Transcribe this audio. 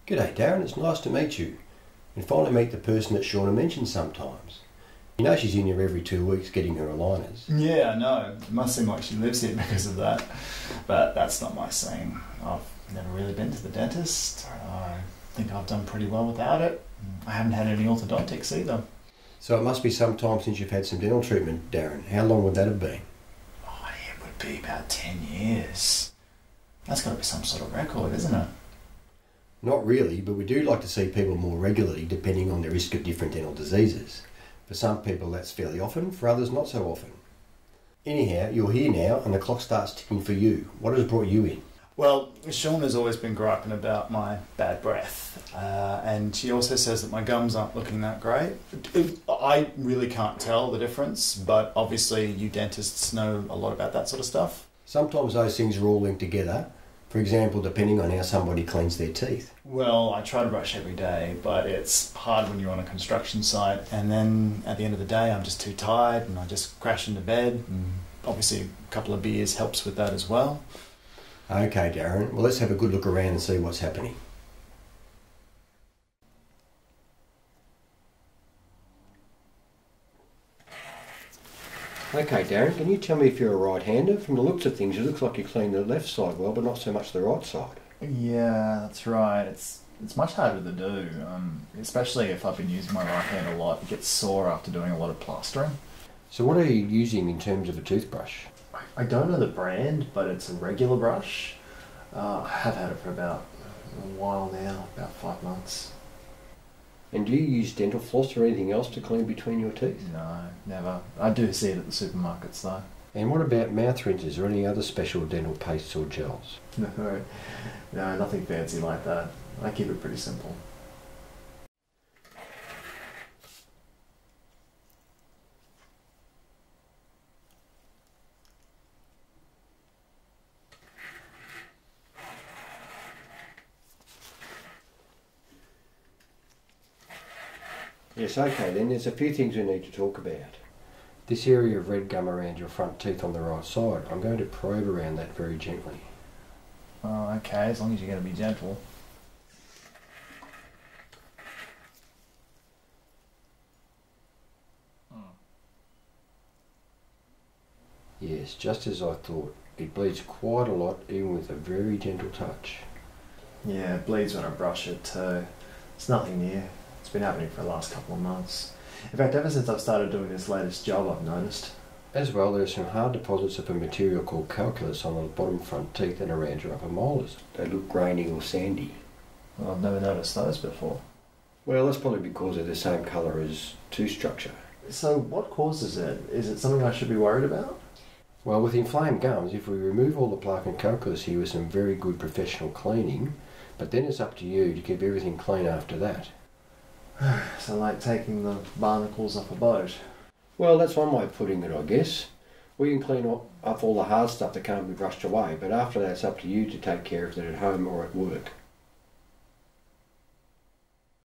G'day Darren, it's nice to meet you and finally meet the person that Shauna mentions sometimes. You know she's in here every 2 weeks getting her aligners. Yeah, I know. It must seem like she lives here because of that. But that's not my scene. I've never really been to the dentist. I think I've done pretty well without it. I haven't had any orthodontics either. So it must be some time since you've had some dental treatment, Darren. How long would that have been? Oh, it would be about 10 years. That's got to be some sort of record, isn't it? Not really, but we do like to see people more regularly depending on their risk of different dental diseases. For some people that's fairly often, for others not so often. Anyhow, you're here now and the clock starts ticking for you. What has brought you in? Well, Shauna's always been griping about my bad breath, and she also says that my gums aren't looking that great. I really can't tell the difference, but obviously you dentists know a lot about that sort of stuff. Sometimes those things are all linked together. For example, depending on how somebody cleans their teeth. Well, I try to brush every day, but it's hard when you're on a construction site, and then at the end of the day I'm just too tired and I just crash into bed, and obviously a couple of beers helps with that as well. Okay Darren, well let's have a good look around and see what's happening. Okay Darren, can you tell me if you're a right-hander? From the looks of things it looks like you clean the left side well but not so much the right side. Yeah, that's right. It's much harder to do, especially if I've been using my right hand a lot. It gets sore after doing a lot of plastering. So what are you using in terms of a toothbrush? I don't know the brand, but it's a regular brush. I have had it for about a while now, about 5 months. And do you use dental floss or anything else to clean between your teeth? No, never. I do see it at the supermarkets though. And what about mouth rinses or any other special dental pastes or gels? No, nothing fancy like that. I keep it pretty simple. Yes, okay then, there's a few things we need to talk about. This area of red gum around your front teeth on the right side, I'm going to probe around that very gently. Oh, okay, as long as you're going to be gentle. Yes, just as I thought. It bleeds quite a lot, even with a very gentle touch. Yeah, it bleeds when I brush it too. It's nothing new. It's been happening for the last couple of months. In fact, ever since I've started doing this latest job, I've noticed. As well, there are some hard deposits of a material called calculus on the bottom front teeth and around your upper molars. They look grainy or sandy. Well, I've never noticed those before. Well, that's probably because they're the same colour as tooth structure. So what causes it? Is it something I should be worried about? Well, with inflamed gums, if we remove all the plaque and calculus here with some very good professional cleaning, but then it's up to you to keep everything clean after that. So like taking the barnacles off a boat? Well, that's one way of putting it, I guess. We can clean up all the hard stuff that can't be brushed away, but after that it's up to you to take care of it at home or at work.